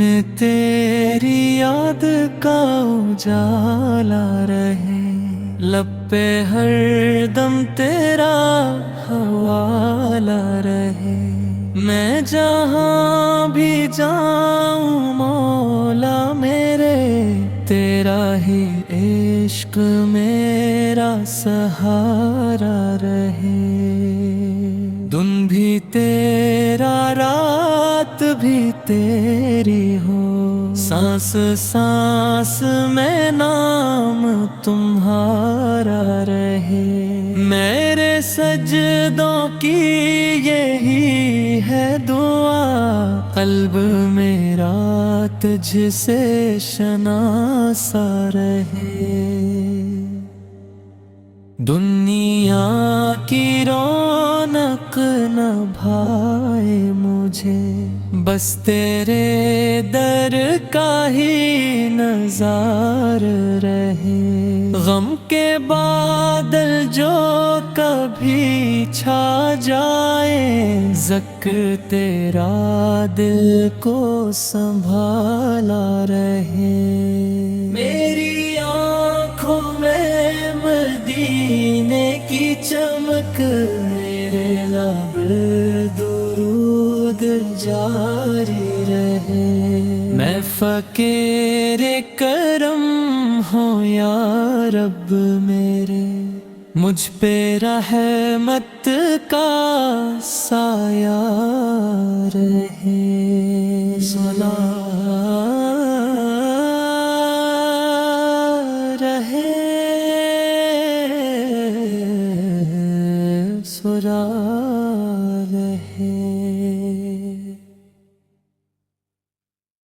میں تیری یاد کا اجالا رہے، لب پہ ہر دم تیرا حوالہ رہے۔ میں جہاں بھی جاؤں مولا میرے، تیرا ہی عشق میرا سہارا رہے۔ دن بھی تیرا رات بھی تیری ہو، سانس سانس میں نام تمہارا رہے۔ میرے سجدوں کی یہی ہے دعا، قلب میرا تجھ سے شناسا رہے۔ دنیا کی رونق نہ بھائے مجھے، بس تیرے در کا ہی نظار رہے۔ غم کے بادل جو کبھی چھا جائے، زک تیرا دل کو سنبھالا رہے۔ میری آنکھوں میں مدینے کی چمک، میرے لب درود جاری رہے۔ میں فقیر کرم ہوں یا رب میرے، مجھ پہ رحمت کا سایہ رہے۔ سرا رہے۔